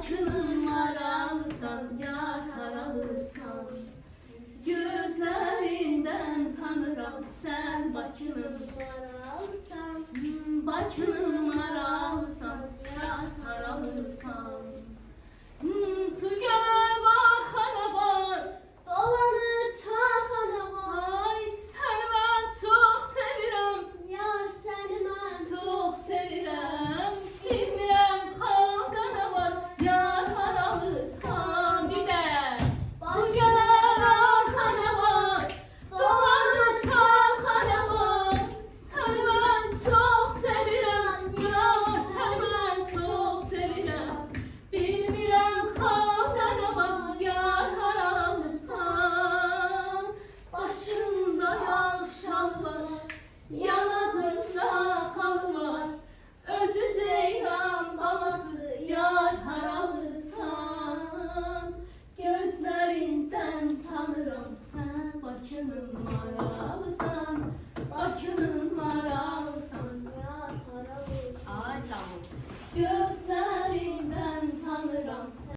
Başının maralısan, yar haralısan. Gözlerinden tanırım sen Bakının Maralısan, Bakının maralısan, yar haralısan. Su göle bakana var, dolanır çakana var. ay seni ben çok sevirem, Yar seni mən çok sevirem. Bilmirəm kavgana var, yar haralısan. Bir de su göle bakana var, dolanır çakana var. Seni ben çok sevirem, yar seni ben çok sevirem. Bilmirəm kavgana var, yar haralısan. Başında yağ şal var, yanağında kal var. Özü ceyran babası, yar haralısan. Gözlerinden tanırım sen Bakının